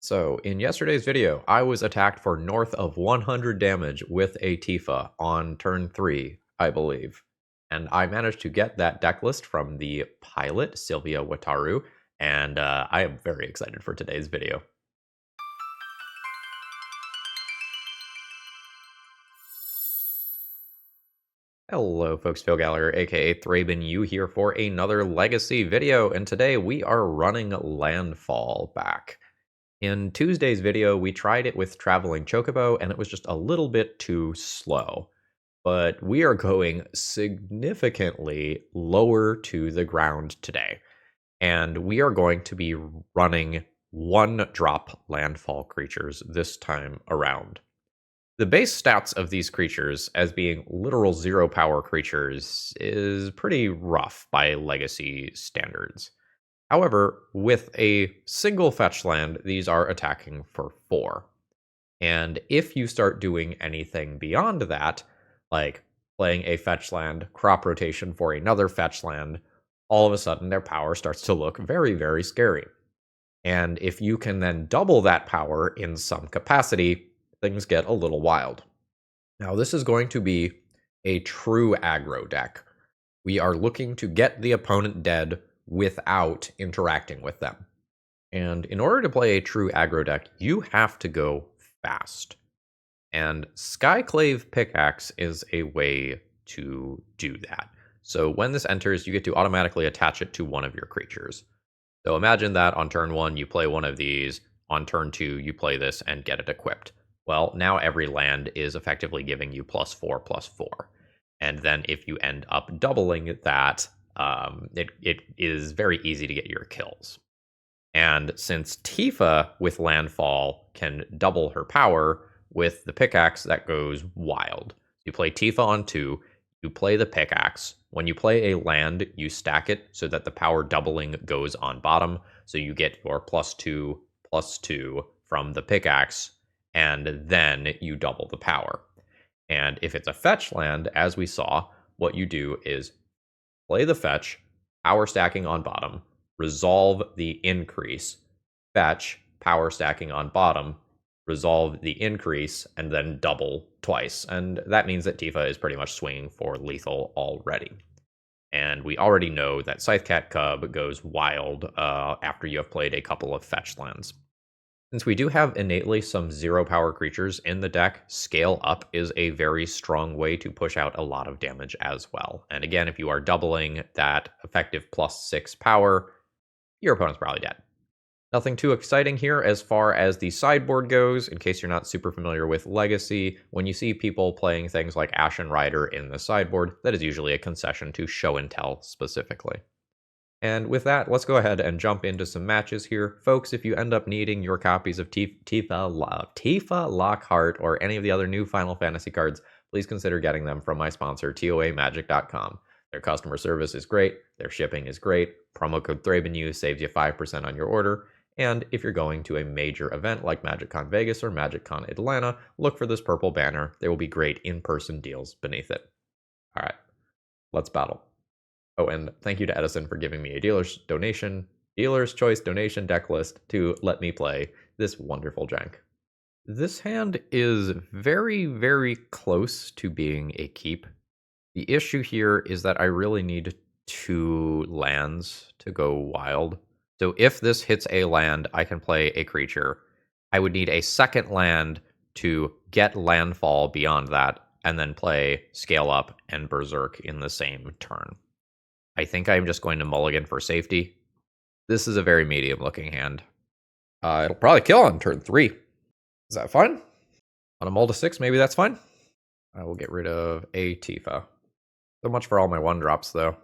So, in yesterday's video, I was attacked for north of 100 damage with a Tifa on turn 3, I believe. And I managed to get that deck list from the pilot, Sylvia Wataru, and I am very excited for today's video. Hello folks, Phil Gallagher, aka ThrabenU here for another Legacy video, and today we are running Landfall back. In Tuesday's video, we tried it with Traveling Chocobo, and it was just a little bit too slow. But we are going significantly lower to the ground today. And we are going to be running 1-drop landfall creatures this time around. The base stats of these creatures, as being literal 0-power creatures, is pretty rough by Legacy standards. However, with a single fetch land, these are attacking for 4. And if you start doing anything beyond that, like playing a fetch land, crop rotation for another fetch land, all of a sudden their power starts to look very, very scary. And if you can then double that power in some capacity, things get a little wild. Now, this is going to be a true aggro deck. We are looking to get the opponent dead without interacting with them. And in order to play a true aggro deck, you have to go fast. And Skyclave Pickaxe is a way to do that. So when this enters, you get to automatically attach it to one of your creatures. So imagine that on turn 1, you play one of these. On turn 2, you play this and get it equipped. Well, now every land is effectively giving you +4/+4. And then if you end up doubling that, it is very easy to get your kills. And since Tifa with Landfall can double her power, with the pickaxe that goes wild. You play Tifa on 2, you play the pickaxe. When you play a land, you stack it so that the power doubling goes on bottom, so you get your +2/+2 from the pickaxe, and then you double the power. And if it's a fetch land, as we saw, what you do is play the fetch, power stacking on bottom, resolve the increase, fetch, power stacking on bottom, resolve the increase, and then double twice. And that means that Tifa is pretty much swinging for lethal already. And we already know that Scythecat Cub goes wild after you have played a couple of fetch lands. Since we do have innately some 0-power creatures in the deck, Scale Up is a very strong way to push out a lot of damage as well. And again, if you are doubling that effective +6 power, your opponent's probably dead. Nothing too exciting here as far as the sideboard goes. In case you're not super familiar with Legacy, when you see people playing things like Ashen Rider in the sideboard, that is usually a concession to Show and Tell specifically. And with that, let's go ahead and jump into some matches here. Folks, if you end up needing your copies of Tifa Lockhart or any of the other new Final Fantasy cards, please consider getting them from my sponsor, TOAMagic.com. Their customer service is great, their shipping is great, promo code ThrabenU saves you 5% on your order, and if you're going to a major event like MagicCon Vegas or MagicCon Atlanta, look for this purple banner. There will be great in-person deals beneath it. All right, let's battle. Oh, and thank you to Edison for giving me a dealer's choice donation deck list to let me play this wonderful jank. This hand is very, very close to being a keep. The issue here is that I really need 2 lands to go wild. So if this hits a land, I can play a creature. I would need a second land to get landfall beyond that, and then play Scale Up and Berserk in the same turn. I think I'm just going to mulligan for safety. This is a very medium-looking hand. It'll probably kill on turn 3. Is that fine? On a mull to 6, maybe that's fine. I will get rid of a Tifa. So much for all my 1-drops, though.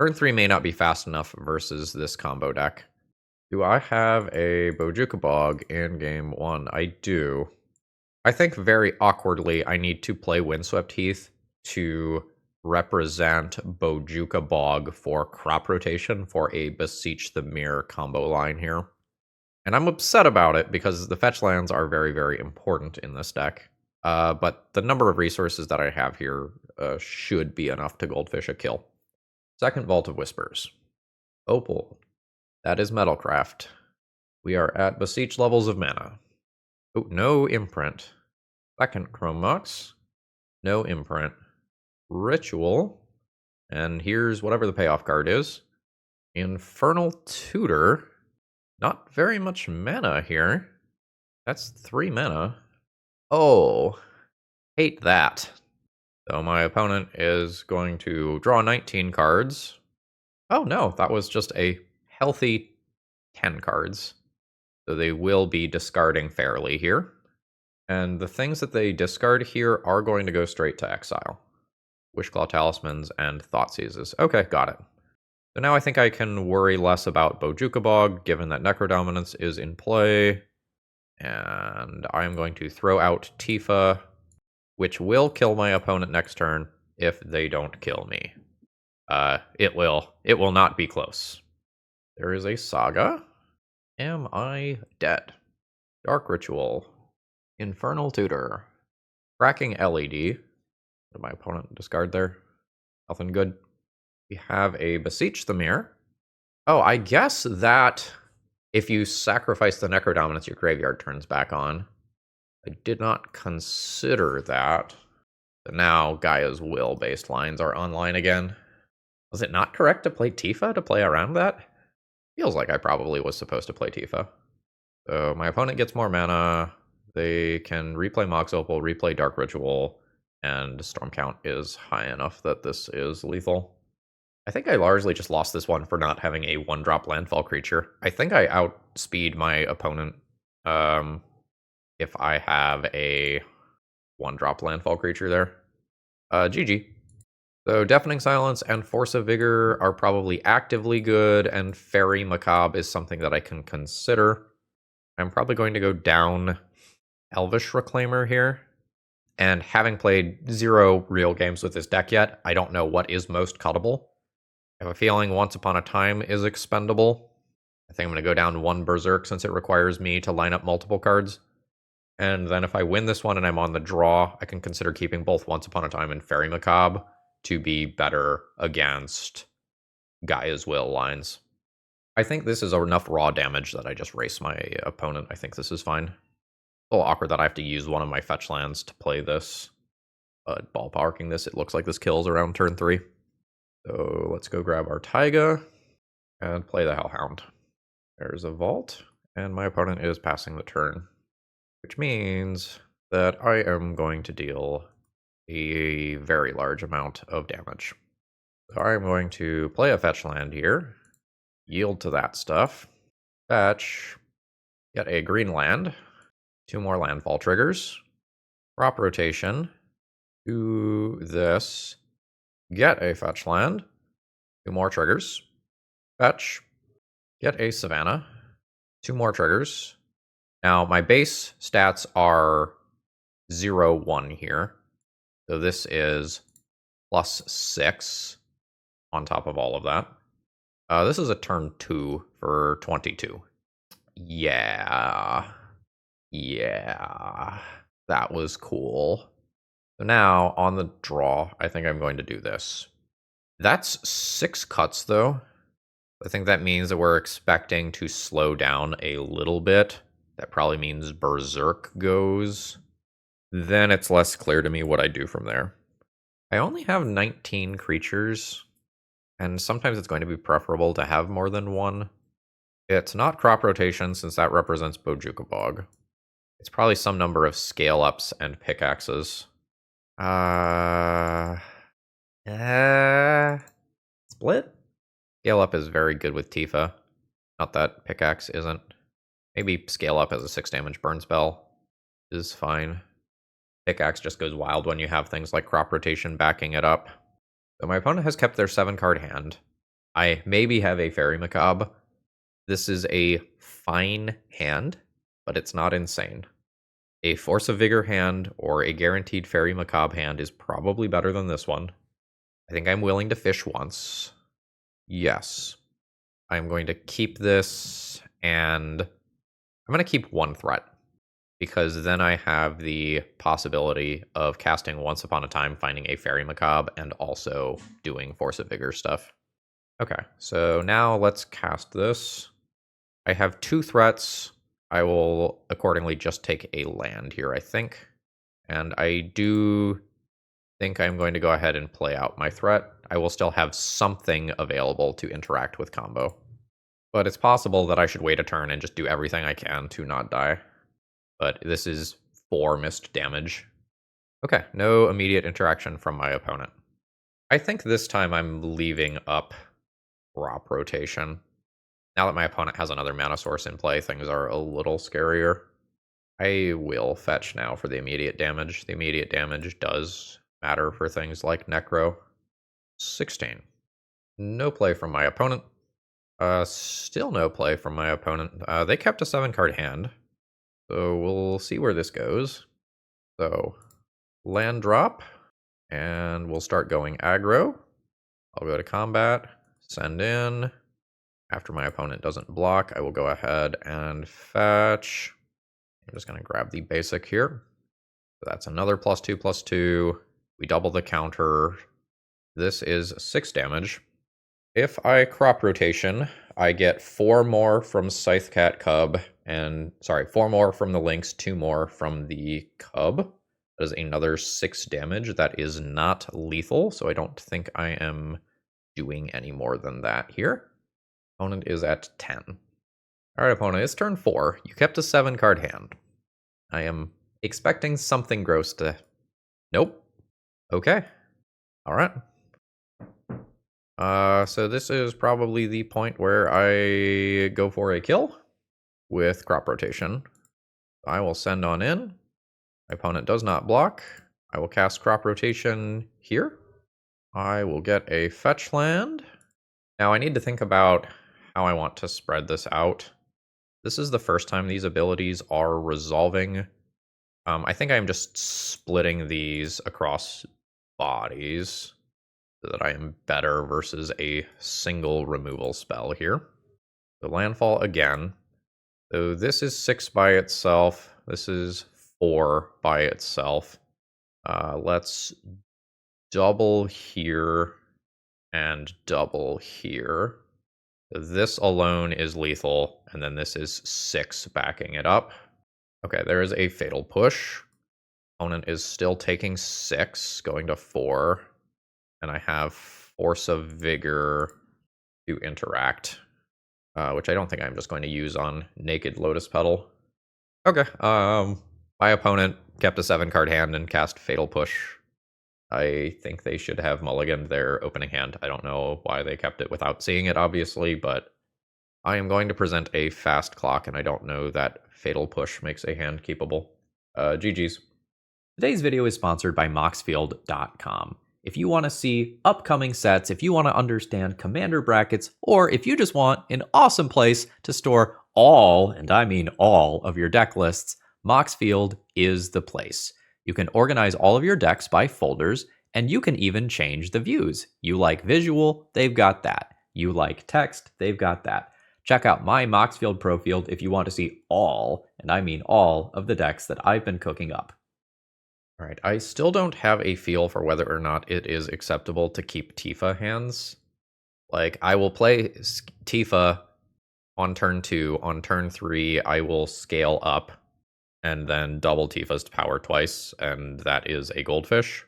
Turn 3 may not be fast enough versus this combo deck. Do I have a Bojuka Bog in game 1? I do. I think very awkwardly I need to play Windswept Heath to represent Bojuka Bog for crop rotation for a Beseech the Mirror combo line here. And I'm upset about it because the fetch lands are very, very important in this deck. But the number of resources that I have here should be enough to goldfish a kill. Second Vault of Whispers. Opal. That is Metalcraft. We are at Beseech levels of mana. Oh, no imprint. Second Chrome Mox. No imprint. Ritual. And here's whatever the payoff card is. Infernal Tutor. Not very much mana here. That's 3 mana. Oh, hate that. So my opponent is going to draw 19 cards. Oh no, that was just a healthy 10 cards. So they will be discarding fairly here. And the things that they discard here are going to go straight to exile. Wishclaw Talismans and Thoughtseizes. Okay, got it. So now I think I can worry less about Bojuka Bog, given that Necrodominance is in play. And I'm going to throw out Tifa, which will kill my opponent next turn if they don't kill me. It will not be close. There is a Saga. Am I dead? Dark Ritual. Infernal Tutor. Cracking LED. What did my opponent discard there? Nothing good. We have a Beseech the Mirror. Oh, I guess that if you sacrifice the Necrodominance, your graveyard turns back on. I did not consider that. But now Gaia's Will-based lines are online again. Was it not correct to play Tifa to play around that? Feels like I probably was supposed to play Tifa. So my opponent gets more mana. They can replay Mox Opal, replay Dark Ritual, and Storm Count is high enough that this is lethal. I think I largely just lost this one for not having a 1-drop landfall creature. I think I outspeed my opponent if I have a 1-drop landfall creature there. GG. So Deafening Silence and Force of Vigor are probably actively good, and Fairy Macabre is something that I can consider. I'm probably going to go down Elvish Reclaimer here. And having played 0 real games with this deck yet, I don't know what is most cuttable. I have a feeling Once Upon a Time is expendable. I think I'm going to go down 1 Berserk since it requires me to line up multiple cards. And then if I win this one and I'm on the draw, I can consider keeping both Once Upon a Time and Fairy Macabre to be better against Gaia's Will lines. I think this is enough raw damage that I just race my opponent. I think this is fine. A little awkward that I have to use one of my fetch lands to play this. But ballparking this, it looks like this kills around turn 3. So let's go grab our Taiga and play the Hellhound. There's a Vault, and my opponent is passing the turn, which means that I am going to deal a very large amount of damage. So I'm going to play a fetch land here, yield to that stuff, fetch, get a green land, 2 more landfall triggers, crop rotation, do this, get a fetch land, 2 more triggers, fetch, get a Savannah, 2 more triggers. Now my base stats are 0-1 here. So this is +6 on top of all of that. This is a turn 2 for 22. Yeah, that was cool. So now on the draw, I think I'm going to do this. That's 6 cuts though. I think that means that we're expecting to slow down a little bit. That probably means Berserk goes. Then it's less clear to me what I do from there. I only have 19 creatures, and sometimes it's going to be preferable to have more than 1. It's not crop rotation since that represents Bojuka Bog. It's probably some number of scale ups and pickaxes. Split? Scale up is very good with Tifa. Not that pickaxe isn't. Maybe scale up as a 6 damage burn spell is fine. Pickaxe just goes wild when you have things like crop rotation backing it up. So my opponent has kept their 7-card hand. I maybe have a Fairy Macabre. This is a fine hand, but it's not insane. A Force of Vigor hand or a guaranteed Fairy Macabre hand is probably better than this one. I think I'm willing to fish once. Yes. I'm going to keep this, and I'm going to keep 1 threat, because then I have the possibility of casting Once Upon a Time, finding a Fairy Macabre, and also doing Force of Vigor stuff. Okay, so now let's cast this. I have 2 threats. I will accordingly just take a land here, I think. And I do think I'm going to go ahead and play out my threat. I will still have something available to interact with combo. But it's possible that I should wait a turn and just do everything I can to not die. But this is 4 missed damage. Okay, no immediate interaction from my opponent. I think this time I'm leaving up crop rotation. Now that my opponent has another mana source in play, things are a little scarier. I will fetch now for the immediate damage. The immediate damage does matter for things like Necro. 16. No play from my opponent. Still no play from my opponent. They kept a 7-card hand. So we'll see where this goes. So, land drop. And we'll start going aggro. I'll go to combat. Send in. After my opponent doesn't block, I will go ahead and fetch. I'm just going to grab the basic here. So that's another +2/+2. We double the counter. This is 6 damage. If I crop rotation, I get 4 more from Scythecat Cub, and 4 more from the Lynx, 2 more from the Cub. That is another 6 damage. That is not lethal, so I don't think I am doing any more than that here. Opponent is at 10. Alright, opponent, it's turn 4. You kept a 7-card hand. I am expecting something gross to... Nope. Okay. Alright. So this is probably the point where I go for a kill with crop rotation. I will send on in. My opponent does not block. I will cast crop rotation here. I will get a fetch land. Now I need to think about how I want to spread this out. This is the first time these abilities are resolving. I think I'm just splitting these across bodies so that I am better versus a single removal spell here. So landfall again. So this is 6 by itself. This is 4 by itself. Let's double here and double here. This alone is lethal, and then this is 6 backing it up. Okay, there is a fatal push. Opponent is still taking 6, going to 4. And I have Force of Vigor to interact, which I don't think I'm just going to use on Naked Lotus Petal. Okay, my opponent kept a 7-card hand and cast Fatal Push. I think they should have mulliganed their opening hand. I don't know why they kept it without seeing it, obviously, but I am going to present a fast clock, and I don't know that Fatal Push makes a hand keepable. GG's. Today's video is sponsored by Moxfield.com. If you want to see upcoming sets, if you want to understand commander brackets, or if you just want an awesome place to store all, and I mean all, of your deck lists, Moxfield is the place. You can organize all of your decks by folders, and you can even change the views. You like visual, they've got that. You like text, they've got that. Check out my Moxfield Pro Field if you want to see all, and I mean all, of the decks that I've been cooking up. Alright, I still don't have a feel for whether or not it is acceptable to keep Tifa hands. Like, I will play Tifa on turn 2. On turn 3, I will scale up and then double Tifa's power twice, and that is a goldfish.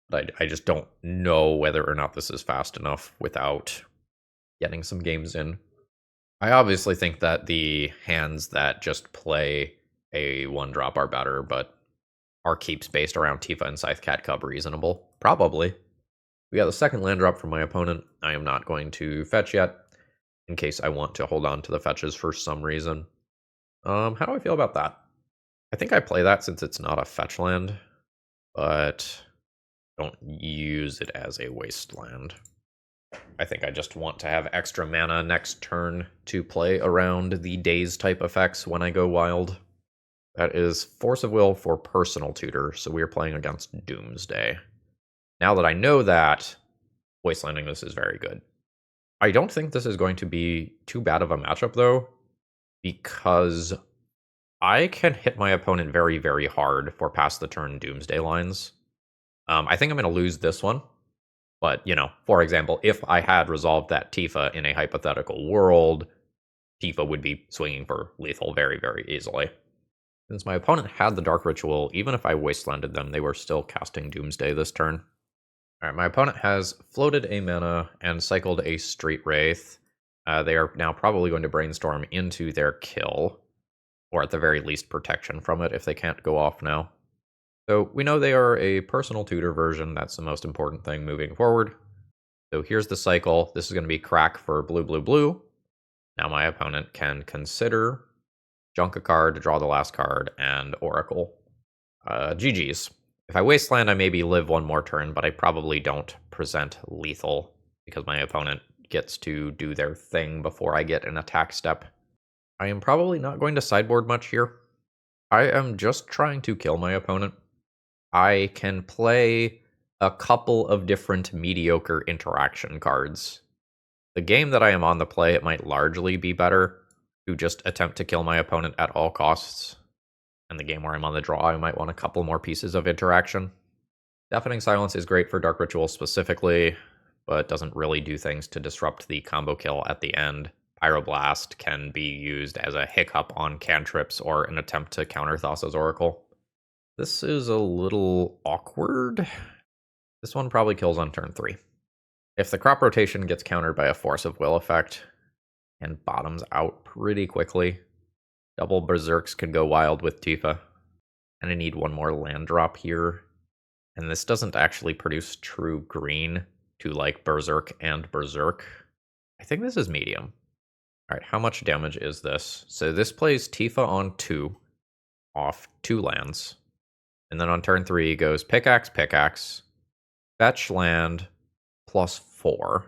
But I just don't know whether or not this is fast enough without getting some games in. I obviously think that the hands that just play a 1-drop are better, but are keeps based around Tifa and Scythecat Cub reasonable? Probably. We got the second land drop from my opponent. I am not going to fetch yet, in case I want to hold on to the fetches for some reason. How do I feel about that? I think I play that since it's not a fetch land, but don't use it as a wasteland. I think I just want to have extra mana next turn to play around the daze type effects when I go wild. That is Force of Will for Personal Tutor, so we are playing against Doomsday. Now that I know that, wastelanding this is very good. I don't think this is going to be too bad of a matchup, though, because I can hit my opponent very, very hard for past the turn Doomsday lines. I think I'm going to lose this one. But, you know, for example, if I had resolved that Tifa in a hypothetical world, Tifa would be swinging for lethal very, very easily. Since my opponent had the Dark Ritual, even if I wastelanded them, they were still casting Doomsday this turn. Alright, my opponent has floated a mana and cycled a Street Wraith. They are now probably going to brainstorm into their kill, or at the very least protection from it if they can't go off now. So we know they are a personal tutor version. That's the most important thing moving forward. So here's the cycle. This is going to be crack for blue, blue, blue. Now my opponent can consider junk a card to draw the last card and Oracle. GG's. If I wasteland, I maybe live one more turn, but I probably don't present lethal because my opponent gets to do their thing before I get an attack step. I am probably not going to sideboard much here. I am just trying to kill my opponent. I can play a couple of different mediocre interaction cards. The game that I am on the play, it might largely be better to just attempt to kill my opponent at all costs. And the game where I'm on the draw, I might want a couple more pieces of interaction. Deafening Silence is great for Dark Ritual specifically, but doesn't really do things to disrupt the combo kill at the end. Pyroblast can be used as a hiccup on cantrips or an attempt to counter Thassa's Oracle. This is a little awkward. This one probably kills on turn 3. If the crop rotation gets countered by a Force of Will effect and bottoms out pretty quickly, double Berserks could go wild with Tifa. And I need one more land drop here. And this doesn't actually produce true green to like Berserk and Berserk. I think this is medium. Alright, how much damage is this? So this plays Tifa on 2, off 2 lands. And then on turn 3 goes Pickaxe, Pickaxe, fetch land, +4.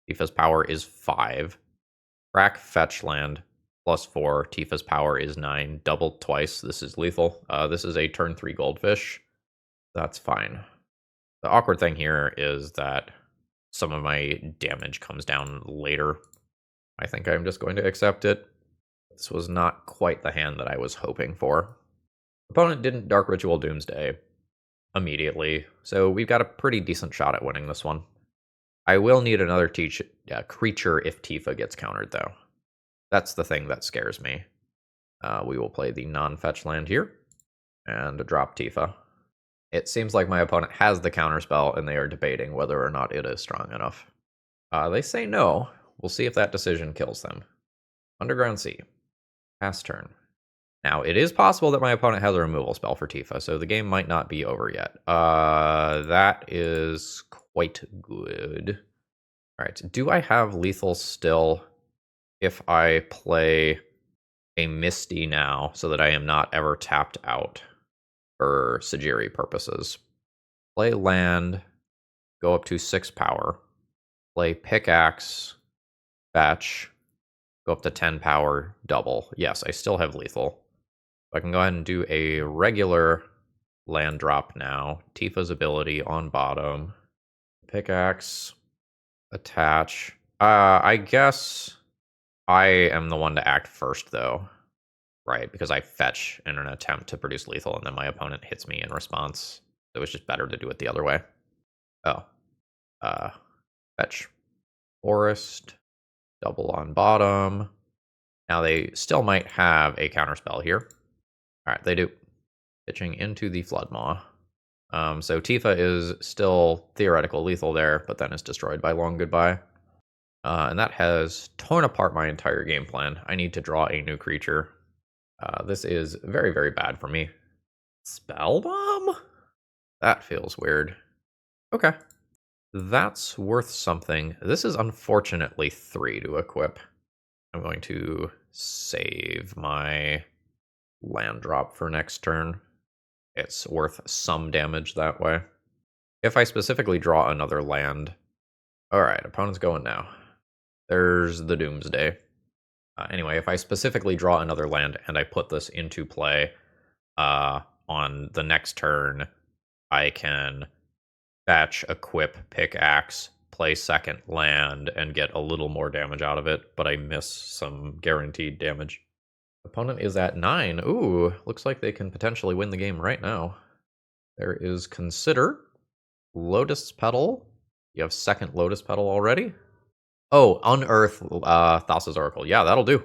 Tifa's power is 5. Crack, fetch land, +4. Tifa's power is 9. Doubled twice. This is lethal. This is a turn 3 goldfish. That's fine. The awkward thing here is that some of my damage comes down later. I think I'm just going to accept it. This was not quite the hand that I was hoping for. Opponent didn't Dark Ritual Doomsday immediately, so we've got a pretty decent shot at winning this one. I will need another creature if Tifa gets countered, though. That's the thing that scares me. We will play the non-fetch land here and drop Tifa. It seems like my opponent has the counterspell, and they are debating whether or not it is strong enough. They say no. We'll see if that decision kills them. Underground Sea. Pass turn. Now, it is possible that my opponent has a removal spell for Tifa, so the game might not be over yet. That is quite good. Alright, do I have lethal still if I play a Misty now so that I am not ever tapped out for Sajiri purposes? Play land, go up to 6 power. Play Pickaxe, fetch, go up to 10 power, double. Yes, I still have lethal. I can go ahead and do a regular land drop now. Tifa's ability on bottom. Pickaxe, attach. I guess I am the one to act first, though. Right, because I fetch in an attempt to produce lethal, and then my opponent hits me in response. So it's just better to do it the other way. Oh. Fetch. Forest. Double on bottom. Now they still might have a counterspell here. Alright, they do. Pitching into the Floodmaw. So Tifa is still theoretical lethal there, but then is destroyed by Long Goodbye. And that has torn apart my entire game plan. I need to draw a new creature. This is very, very bad for me. Spell Bomb? That feels weird. Okay. That's worth something. This is unfortunately 3 to equip. I'm going to save my land drop for next turn. It's worth some damage that way. If I specifically draw another land... Alright, opponent's going now. There's the Doomsday. Anyway, if I specifically draw another land and I put this into play on the next turn, I can fetch, equip, pickaxe, play second land, and get a little more damage out of it, but I miss some guaranteed damage. Opponent is at 9. Ooh, looks like they can potentially win the game right now. There is Consider. Lotus Petal. You have second Lotus Petal already? Oh, Unearth Thassa's Oracle. Yeah, that'll do.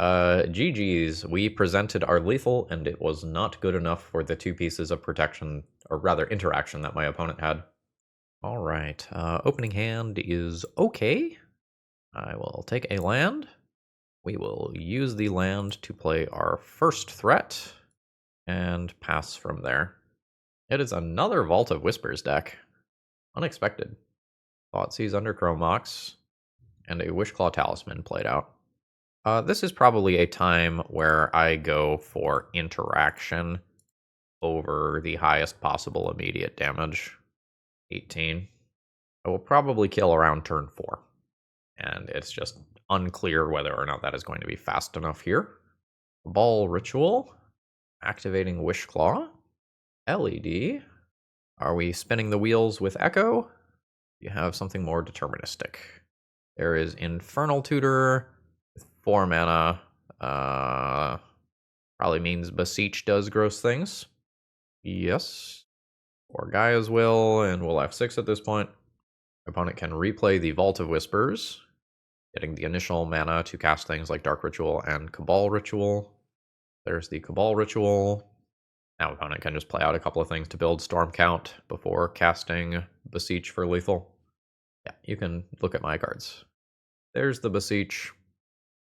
GG's. We presented our lethal, and it was not good enough for the 2 pieces of protection, or rather interaction, that my opponent had. Alright, opening hand is okay. I will take a land. We will use the land to play our first threat, and pass from there. It is another Vault of Whispers deck. Unexpected. Thoughtseize Undercrow Mox, and a Wishclaw Talisman played out. This is probably a time where I go for interaction over the highest possible immediate damage. 18. I will probably kill around turn 4. And it's just unclear whether or not that is going to be fast enough here. Ball Ritual. Activating Wishclaw. LED. Are we spinning the wheels with Echo? You have something more deterministic. There is Infernal Tutor with 4 mana. Probably means Beseech does gross things. Yes. Or Gaia's Will, and we'll F6 at this point. Opponent can replay the Vault of Whispers, getting the initial mana to cast things like Dark Ritual and Cabal Ritual. There's the Cabal Ritual. Now opponent can just play out a couple of things to build Storm Count before casting Beseech for lethal. Yeah, you can look at my cards. There's the Beseech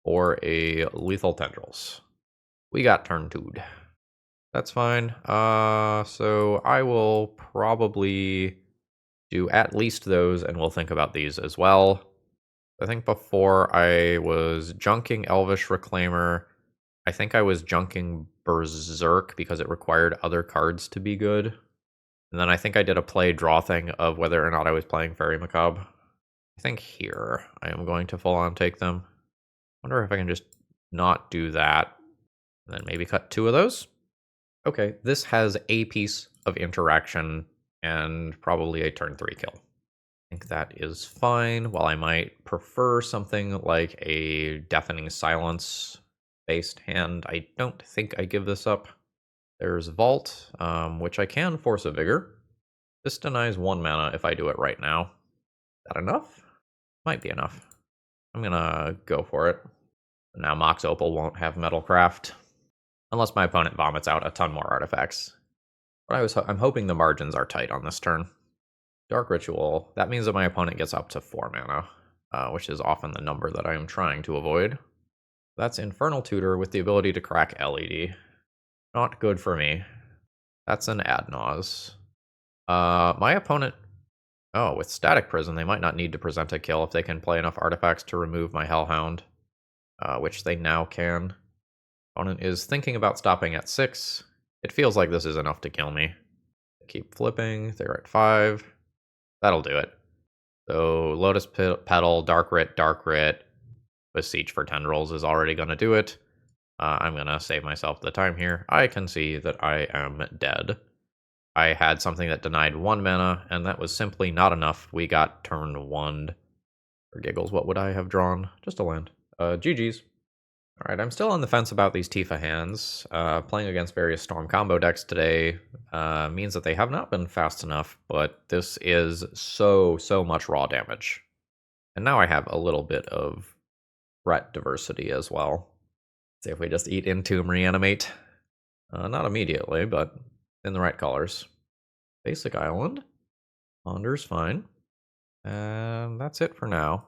or a Lethal Tendrils. We got turn 2'd. That's fine. So I will probably do at least those, and we'll think about these as well. I think before I was junking Elvish Reclaimer. I think I was junking Berserk because it required other cards to be good. And then I think I did a play draw thing of whether or not I was playing Fairy Macabre. I think here I am going to full on take them. Wonder if I can just not do that. And then maybe cut 2 of those. Okay, this has a piece of interaction and probably a turn 3 kill. I think that is fine. While I might prefer something like a Deafening Silence based hand, I don't think I give this up. There's Vault, which I can force a Vigor. This denies 1 mana if I do it right now. Is that enough? Might be enough. I'm gonna go for it. Now Mox Opal won't have Metalcraft. Unless my opponent vomits out a ton more artifacts. But I'm hoping the margins are tight on this turn. Dark Ritual. That means that my opponent gets up to 4 mana, which is often the number that I am trying to avoid. That's Infernal Tutor with the ability to crack LED. Not good for me. That's an Ad Naus. My opponent... Oh, with Static Prison, they might not need to present a kill if they can play enough artifacts to remove my Hellhound, which they now can. Opponent is thinking about stopping at 6. It feels like this is enough to kill me. Keep flipping. They're at 5. That'll do it. So Lotus Petal, Dark Rit, Beseech for Tendrils is already going to do it. I'm going to save myself the time here. I can see that I am dead. I had something that denied 1 mana, and that was simply not enough. We got turn 1. For giggles, what would I have drawn? Just a land. GG's. Alright, I'm still on the fence about these Tifa hands. Playing against various Storm combo decks today means that they have not been fast enough, but this is so much raw damage. And now I have a little bit of threat diversity as well. See if we just eat Entomb Reanimate. Not immediately, but in the right colors. Basic Island. Ponder's fine. And that's it for now.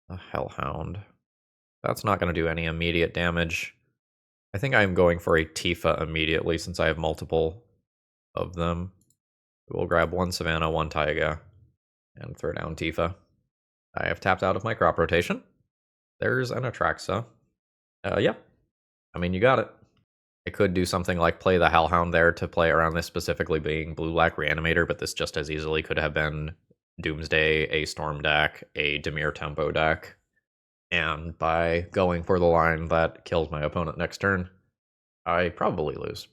A Hellhound. That's not going to do any immediate damage. I think I'm going for a Tifa immediately since I have multiple of them. We'll grab 1 Savannah, 1 Taiga, and throw down Tifa. I have tapped out of my crop rotation. There's an Atraxa. Yeah. I mean, you got it. I could do something like play the Hellhound there to play around this specifically being Blue-Black Reanimator, but this just as easily could have been Doomsday, a Storm deck, a Dimir Tempo deck. And by going for the line that kills my opponent next turn, I probably lose.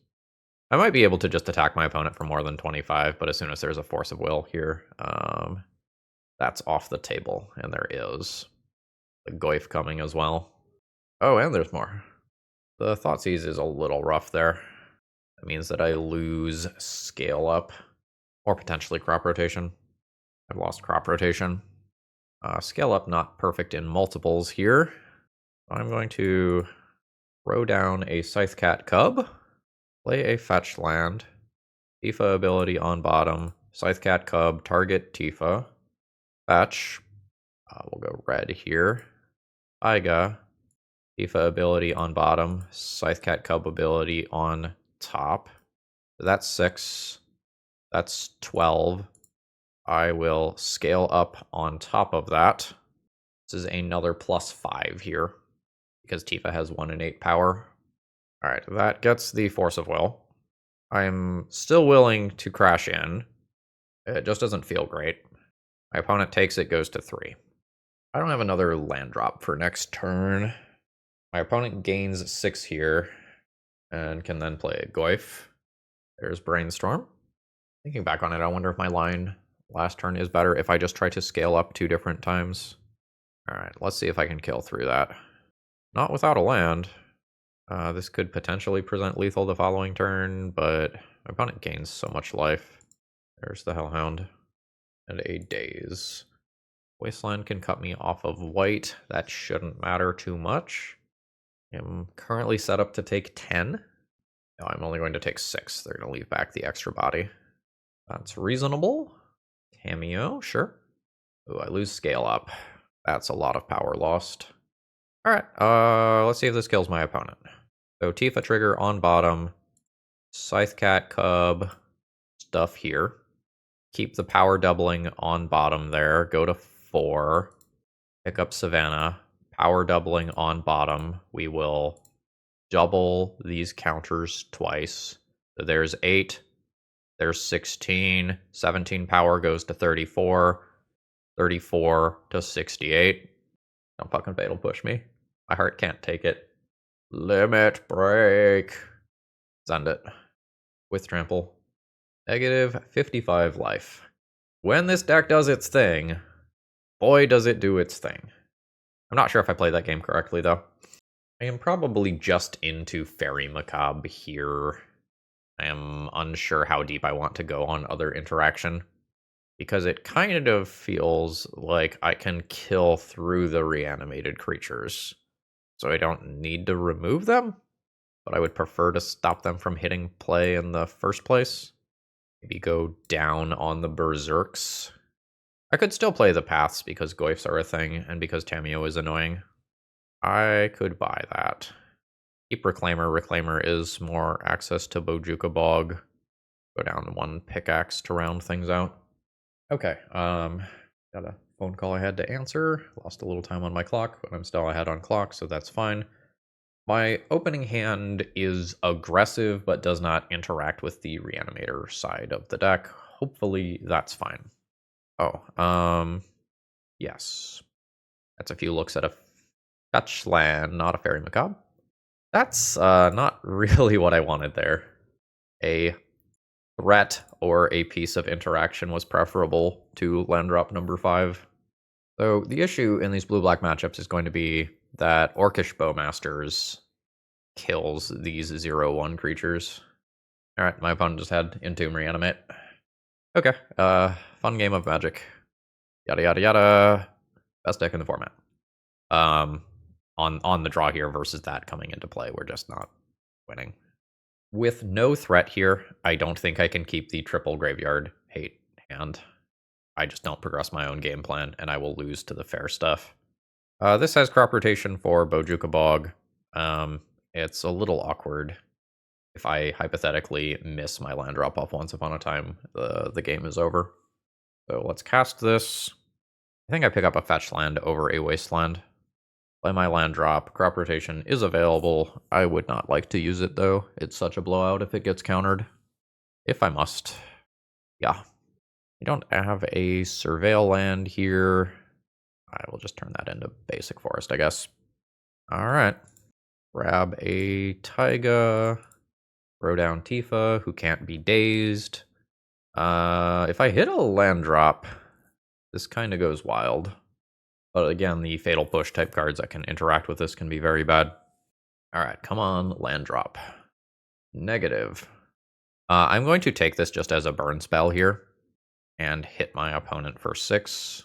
I might be able to just attack my opponent for more than 25, but as soon as there's a Force of Will here, that's off the table. And there is the Goyf coming as well. Oh, and there's more. The Thoughtseize is a little rough there. That means that I lose Scale Up, or potentially Crop Rotation. I've lost Crop Rotation. Scale Up not perfect in multiples here. I'm going to throw down a Scythecat Cub, play a fetch land, Tifa ability on bottom, Scythecat Cub, target Tifa, fetch, we'll go red here, Iga, Tifa ability on bottom, Scythecat Cub ability on top. So that's 6, that's 12. I will scale up on top of that. This is another +5 here, because Tifa has 1 in 8 power. Alright, that gets the Force of Will. I'm still willing to crash in. It just doesn't feel great. My opponent takes it, goes to 3. I don't have another land drop for next turn. My opponent gains 6 here, and can then play a Goyf. There's Brainstorm. Thinking back on it, I wonder if my line last turn is better if I just try to scale up 2 different times. Alright, let's see if I can kill through that. Not without a land. This could potentially present lethal the following turn, but my opponent gains so much life. There's the Hellhound. And a Daze. Wasteland can cut me off of white. That shouldn't matter too much. I'm currently set up to take 10. No, I'm only going to take 6. They're going to leave back the extra body. That's reasonable. Cameo, sure. Ooh, I lose scale up. That's a lot of power lost. Alright, let's see if this kills my opponent. So Tifa trigger on bottom. Scythecat Cub. Stuff here. Keep the power doubling on bottom there. Go to 4. Pick up Savannah. Power doubling on bottom. We will double these counters twice. So there's 8. There's 16. 17 power goes to 34. 34 to 68. Don't fucking fatal push me. My heart can't take it. Limit break. Send it. With trample. Negative 55 life. When this deck does its thing, boy does it do its thing. I'm not sure if I played that game correctly though. I am probably just into Fairy Macabre here. I am unsure how deep I want to go on other interaction, because it kind of feels like I can kill through the reanimated creatures. So I don't need to remove them, but I would prefer to stop them from hitting play in the first place. Maybe go down on the Berserks. I could still play the Paths because Goyfs are a thing, and because Tameo is annoying. I could buy that. Keep Reclaimer. Reclaimer is more access to Bojuka Bog. Go down 1 pickaxe to round things out. Okay, got a phone call I had to answer. Lost a little time on my clock, but I'm still ahead on clock, so that's fine. My opening hand is aggressive, but does not interact with the Reanimator side of the deck. Hopefully that's fine. Oh, yes. That's a few looks at a fetch land, not a Fairy Macabre. That's not really what I wanted there. A threat or a piece of interaction was preferable to land drop number 5. So the issue in these blue-black matchups is going to be that Orcish Bowmasters kills these 0/1 creatures. Alright, my opponent just had Entomb Reanimate. Okay, fun game of Magic. Yada yada yada. Best deck in the format. On the draw here versus that coming into play, we're just not winning. With no threat here, I don't think I can keep the triple graveyard hate hand. I just don't progress my own game plan, and I will lose to the fair stuff. This has crop rotation for Bojuka Bog. It's a little awkward. If I hypothetically miss my land drop off once upon a time, the game is over. So let's cast this. I think I pick up a fetch land over a wasteland. Play my land drop. Crop rotation is available. I would not like to use it though. It's such a blowout if it gets countered. If I must. Yeah. I don't have a surveil land here. I will just turn that into basic forest, I guess. Alright. Grab a Taiga. Throw down Tifa, who can't be dazed. If I hit a land drop, this kind of goes wild. But again, the Fatal Push type cards that can interact with this can be very bad. Alright, come on, land drop. Negative. I'm going to take this just as a burn spell here and hit my opponent for 6.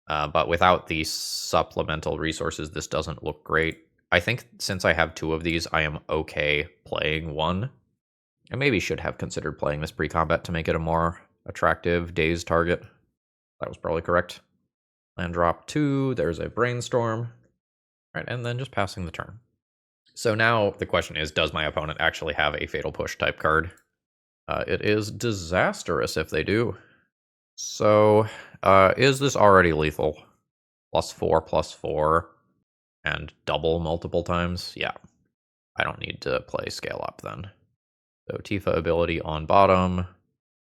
But without the supplemental resources, this doesn't look great. I think since I have 2 of these, I am okay playing 1. I maybe should have considered playing this pre-combat to make it a more attractive day's target. That was probably correct. Land drop 2, there's a brainstorm. Right, and then just passing the turn. So now the question is, does my opponent actually have a Fatal Push type card? It is disastrous if they do. So, is this already lethal? +4/+4, and double multiple times? Yeah, I don't need to play scale up then. So Tifa ability on bottom.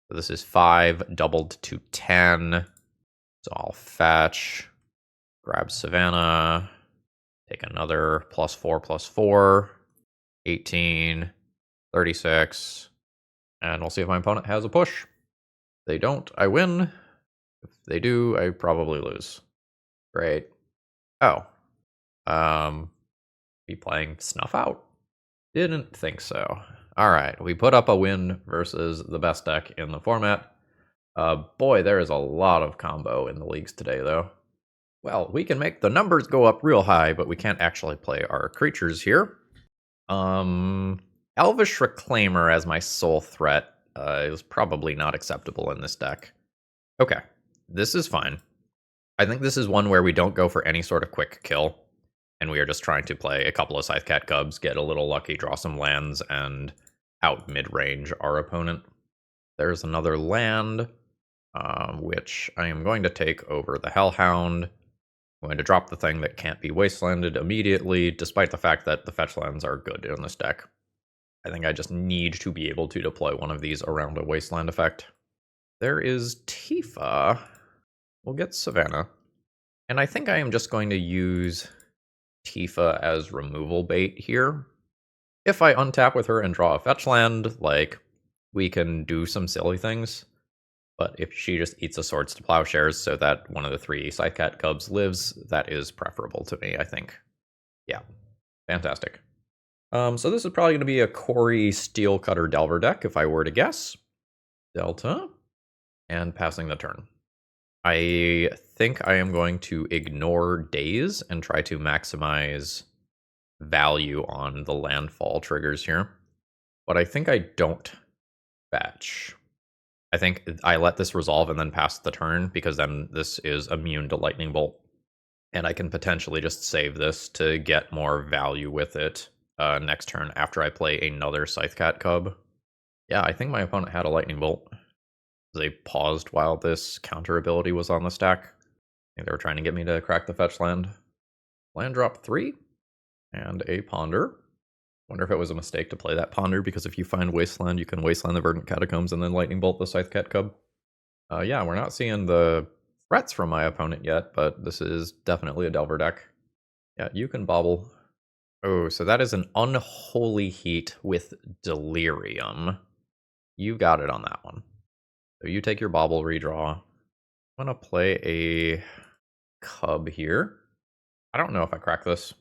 So this is 5, doubled to 10. So I'll fetch, grab Savannah, take another +4/+4, 18, 36, and we'll see if my opponent has a push. If they don't, I win. If they do, I probably lose. Great. Oh. Be playing Snuff Out? Didn't think so. Alright, we put up a win versus the best deck in the format. Boy, there is a lot of combo in the leagues today, though. Well, we can make the numbers go up real high, but we can't actually play our creatures here. Elvish Reclaimer as my sole threat is probably not acceptable in this deck. Okay, this is fine. I think this is one where we don't go for any sort of quick kill, and we are just trying to play a couple of Scythecat Cubs, get a little lucky, draw some lands, and out mid-range our opponent. There's another land, which I am going to take over the Hellhound. I'm going to drop the thing that can't be wastelanded immediately, despite the fact that the fetch lands are good in this deck. I think I just need to be able to deploy one of these around a wasteland effect. There is Tifa. We'll get Savannah. And I think I am just going to use Tifa as removal bait here. If I untap with her and draw a fetch land, like, we can do some silly things. But if she just eats a Swords to Plowshares so that one of the 3 Scythecat Cubs lives, that is preferable to me, I think. Yeah, fantastic. So this is probably going to be a Corey Steelcutter Delver deck, if I were to guess. Delta. And passing the turn. I think I am going to ignore days and try to maximize value on the landfall triggers here. But I think I don't fetch. I think I let this resolve and then pass the turn, because then this is immune to Lightning Bolt. And I can potentially just save this to get more value with it next turn after I play another Scythecat Cub. Yeah, I think my opponent had a Lightning Bolt. They paused while this counter ability was on the stack. I think they were trying to get me to crack the fetch land. Land drop 3 and a Ponder. Wonder if it was a mistake to play that Ponder, because if you find Wasteland, you can Wasteland the Verdant Catacombs and then Lightning Bolt the Scythecat Cub. Yeah, we're not seeing the threats from my opponent yet, but this is definitely a Delver deck. Yeah, you can bobble. Oh, so that is an Unholy Heat with Delirium. You got it on that one. So you take your bobble, redraw. I'm going to play a Cub here. I don't know if I crack this.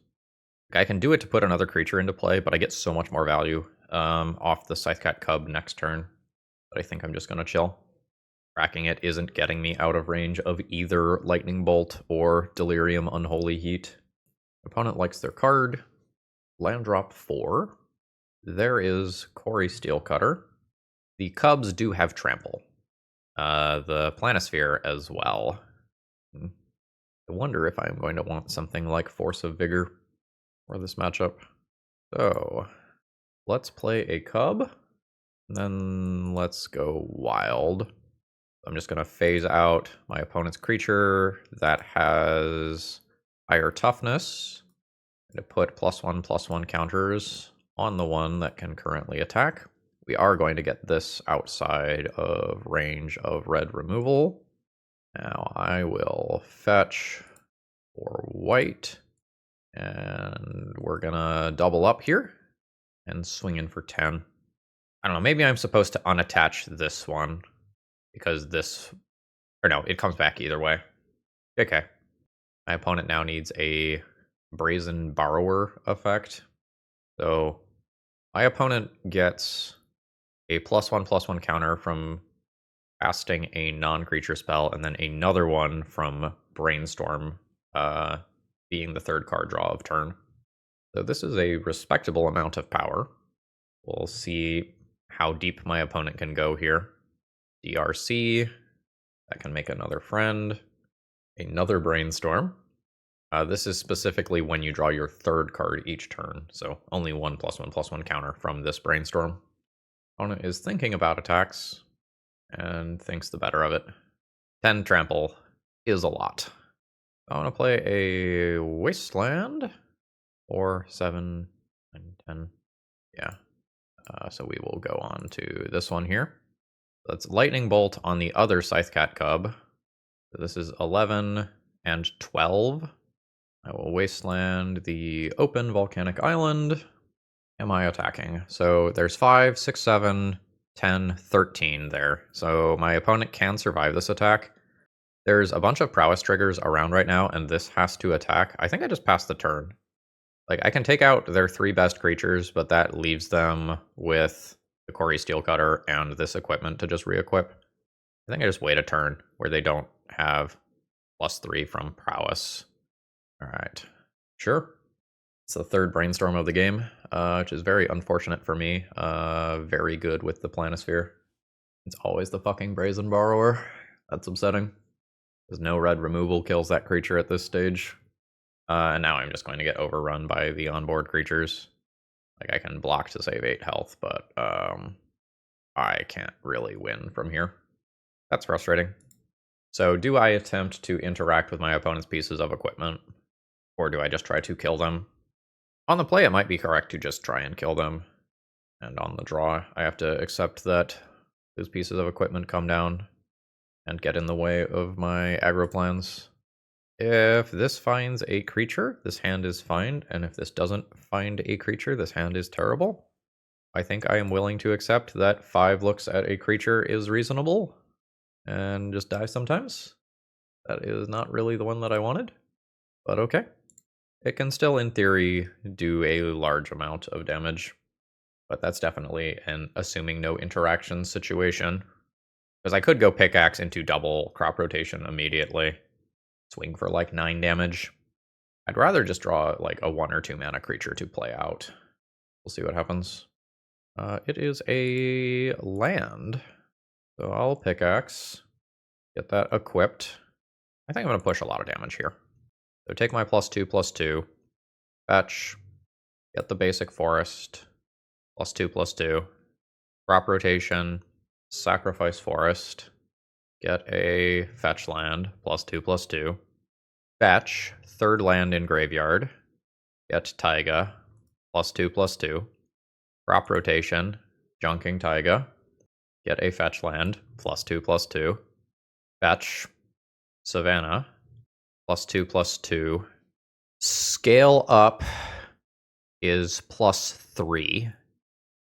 I can do it to put another creature into play, but I get so much more value off the Scythecat Cub next turn. But I think I'm just going to chill. Cracking it isn't getting me out of range of either Lightning Bolt or Delirium Unholy Heat. Opponent likes their card. Land drop 4. There is Corey Steelcutter. The Cubs do have Trample. The Planisphere as well. I wonder if I'm going to want something like Force of Vigor for this matchup. So, let's play a Cub. And then let's go Wild. I'm just going to phase out my opponent's creature that has higher toughness. And to put +1/+1 counters on the one that can currently attack. We are going to get this outside of range of red removal. Now I will fetch for white. And we're going to double up here and swing in for 10. I don't know, maybe I'm supposed to unattach this one, because this, or no, it comes back either way. Okay. My opponent now needs a Brazen Borrower effect. So my opponent gets a +1/+1 counter from casting a non-creature spell, and then another one from Brainstorm being the 3rd card draw of turn. So this is a respectable amount of power. We'll see how deep my opponent can go here. DRC, that can make another friend. Another Brainstorm. This is specifically when you draw your third card each turn, so only 1+1/+1 counter from this Brainstorm. Opponent is thinking about attacks and thinks the better of it. 10 trample is a lot. I want to play a Wasteland or 7 and 10. Yeah. So we will go on to this one here. That's Lightning Bolt on the other Scythecat Cub. So this is 11 and 12. I will Wasteland the open Volcanic Island. Am I attacking? So there's 5, 6, 7, 10, 13 there. So my opponent can survive this attack. There's a bunch of prowess triggers around right now, and this has to attack. I think I just passed the turn. Like, I can take out their 3 best creatures, but that leaves them with the Corey Steelcutter and this equipment to just re-equip. I think I just wait a turn where they don't have +3 from prowess. Alright. Sure. It's the third Brainstorm of the game, which is very unfortunate for me. Very good with the Planisphere. It's always the fucking Brazen Borrower. That's upsetting. Because no red removal kills that creature at this stage. And now I'm just going to get overrun by the onboard creatures. Like, I can block to save 8 health, but I can't really win from here. That's frustrating. So do I attempt to interact with my opponent's pieces of equipment? Or do I just try to kill them? On the play, it might be correct to just try and kill them. And on the draw, I have to accept that those pieces of equipment come down and get in the way of my aggro plans. If this finds a creature, this hand is fine, and if this doesn't find a creature, this hand is terrible. I think I am willing to accept that 5 looks at a creature is reasonable, and just die sometimes. That is not really the one that I wanted, but okay. It can still, in theory, do a large amount of damage, but that's definitely an assuming no interaction situation. Because I could go pickaxe into double crop rotation immediately. Swing for like 9 damage. I'd rather just draw like a 1 or 2 mana creature to play out. We'll see what happens. It is a land. So I'll pickaxe. Get that equipped. I think I'm going to push a lot of damage here. So take my +2/+2. Fetch. Get the basic forest. +2/+2. Crop rotation. Sacrifice forest. Get a fetch land, +2/+2. Fetch, third land in graveyard. Get Taiga, +2/+2. Crop rotation, junking Taiga. Get a fetch land, +2/+2. Fetch, Savannah, +2/+2. Scale up is +3.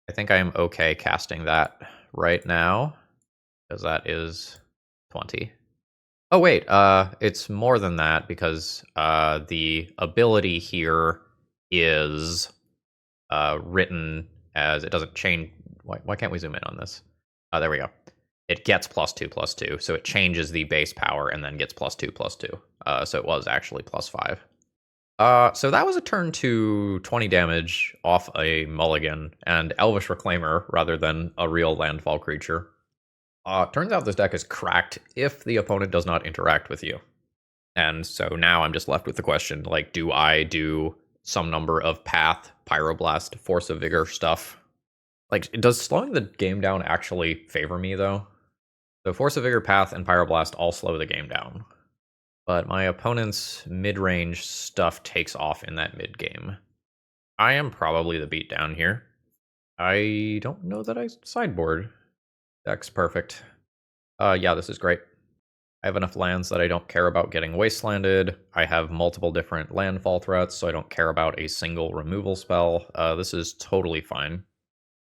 I think I am okay casting that right now, because that is 20. Oh wait, it's more than that because the ability here is written as it doesn't change. Why can't we zoom in on this? There we go. It gets +2/+2, so it changes the base power and then gets +2/+2. So it was actually +5. So that was a turn to 20 damage off a mulligan and Elvish Reclaimer rather than a real landfall creature. Turns out this deck is cracked if the opponent does not interact with you. And so now I'm just left with the question, like, do I do some number of Path, Pyroblast, Force of Vigor stuff? Like, does slowing the game down actually favor me, though? So Force of Vigor, Path, and Pyroblast all slow the game down. But my opponent's mid-range stuff takes off in that mid-game. I am probably the beatdown here. I don't know that I sideboard. Deck's perfect. Yeah, this is great. I have enough lands that I don't care about getting wastelanded. I have multiple different landfall threats, so I don't care about a single removal spell. This is totally fine.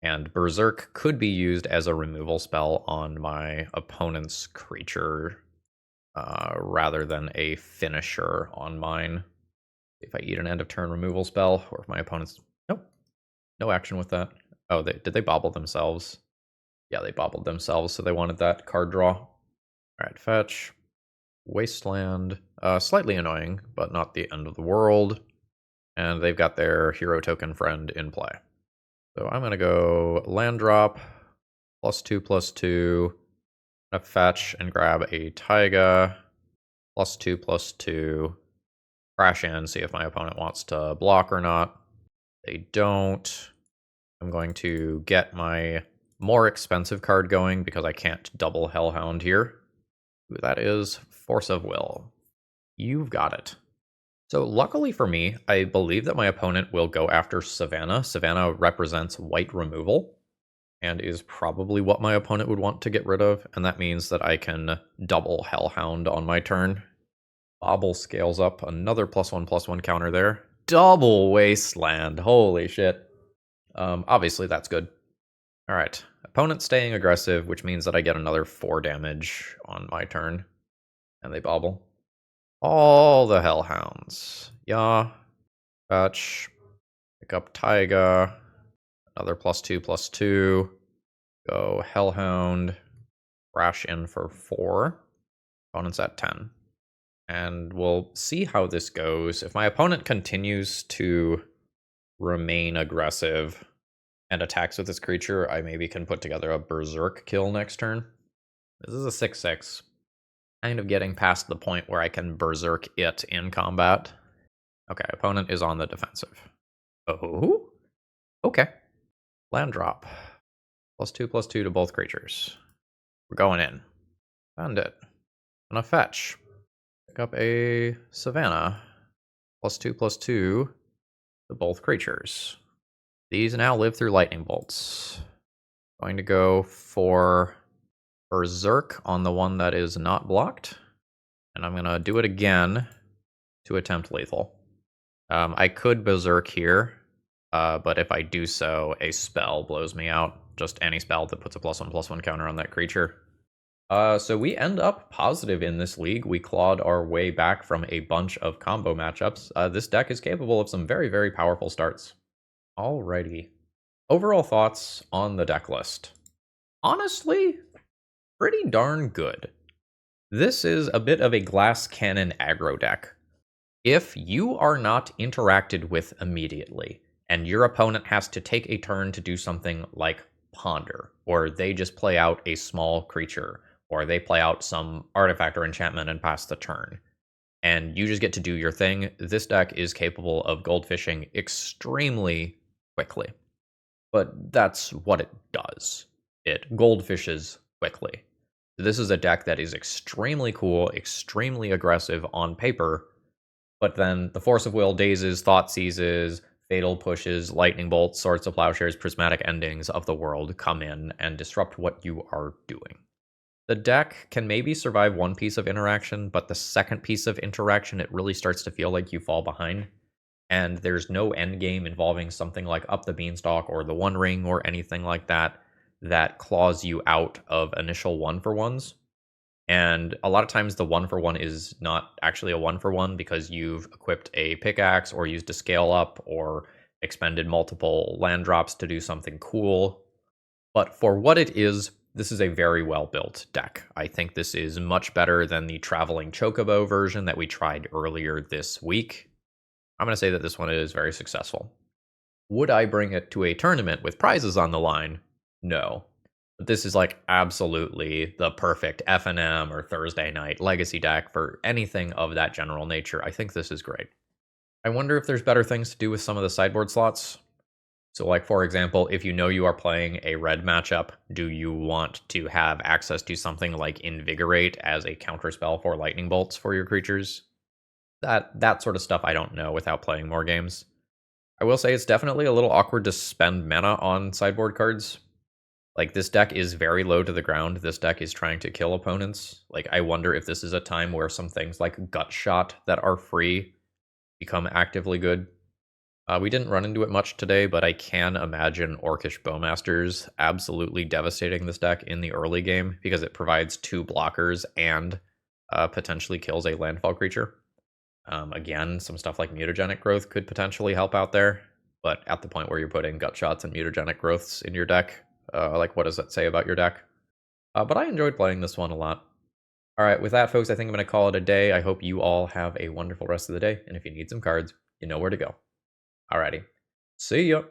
And Berserk could be used as a removal spell on my opponent's creature, rather than a finisher on mine. If I eat an end of turn removal spell, or if my opponent's... Nope. No action with that. Oh, did they bobble themselves? Yeah, they bobbled themselves, so they wanted that card draw. Alright, fetch. Wasteland. Slightly annoying, but not the end of the world. And they've got their hero token friend in play. So I'm going to go land drop, +2/+2. I'm going to fetch and grab a Taiga, +2/+2. Crash in, see if my opponent wants to block or not. They don't. I'm going to get my more expensive card going because I can't double Hellhound here. Ooh, that is Force of Will. You've got it. So luckily for me, I believe that my opponent will go after Savannah. Savannah represents white removal and is probably what my opponent would want to get rid of, and that means that I can double Hellhound on my turn. Bobble scales up, another +1/+1 counter there. Double Wasteland, holy shit. Obviously that's good. All right, opponent staying aggressive, which means that I get another 4 damage on my turn, and they bobble. All the Hellhounds. Yeah, fetch, pick up Taiga, another +2/+2, go Hellhound, crash in for 4. Opponent's at 10. And we'll see how this goes. If my opponent continues to remain aggressive and attacks with this creature, I maybe can put together a Berserk kill next turn. This is a 6/6. Kind of getting past the point where I can Berserk it in combat. Okay, opponent is on the defensive. Oh? Okay. Land drop. +2/+2 to both creatures. We're going in. Found it. Gonna fetch. Pick up a Savannah. +2/+2 to both creatures. These now live through lightning bolts. Going to go for Berserk on the one that is not blocked. And I'm going to do it again to attempt lethal. I could Berserk here, but if I do so, a spell blows me out. Just any spell that puts a +1/+1 counter on that creature. So we end up positive in this league. We clawed our way back from a bunch of combo matchups. This deck is capable of some very, very powerful starts. Alrighty. Overall thoughts on the deck list. Honestly, pretty darn good. This is a bit of a glass cannon aggro deck. If you are not interacted with immediately, and your opponent has to take a turn to do something like Ponder, or they just play out a small creature, or they play out some artifact or enchantment and pass the turn, and you just get to do your thing, this deck is capable of goldfishing extremely quickly. But that's what it does. It goldfishes quickly. This is a deck that is extremely cool, extremely aggressive on paper, but then the Force of Will, Dazes, Thought Seizes, Fatal Pushes, Lightning Bolts, Swords to Plowshares, Prismatic Endings of the world come in and disrupt what you are doing. The deck can maybe survive one piece of interaction, but the second piece of interaction, it really starts to feel like you fall behind. And there's no end game involving something like Up the Beanstalk or the One Ring or anything like that that claws you out of initial 1-for-1s. And a lot of times the 1-for-1 is not actually a 1-for-1 because you've equipped a pickaxe or used a scale up or expended multiple land drops to do something cool. But for what it is, this is a very well built deck. I think this is much better than the Traveling Chocobo version that we tried earlier this week. I'm going to say that this one is very successful. Would I bring it to a tournament with prizes on the line? No. But this is like absolutely the perfect FNM or Thursday night legacy deck for anything of that general nature. I think this is great. I wonder if there's better things to do with some of the sideboard slots. So like, for example, if you know you are playing a red matchup, do you want to have access to something like Invigorate as a counterspell for lightning bolts for your creatures? That sort of stuff I don't know without playing more games. I will say it's definitely a little awkward to spend mana on sideboard cards. Like, this deck is very low to the ground. This deck is trying to kill opponents. Like, I wonder if this is a time where some things like Gut Shot that are free become actively good. We didn't run into it much today, but I can imagine Orcish Bowmasters absolutely devastating this deck in the early game because it provides 2 blockers and potentially kills a landfall creature. Again, some stuff like Mutagenic Growth could potentially help out there, but at the point where you're putting Gut Shots and Mutagenic Growths in your deck, like, what does that say about your deck? But I enjoyed playing this one a lot. All right, with that, folks, I think I'm going to call it a day. I hope you all have a wonderful rest of the day, and if you need some cards, you know where to go. Alrighty. See ya.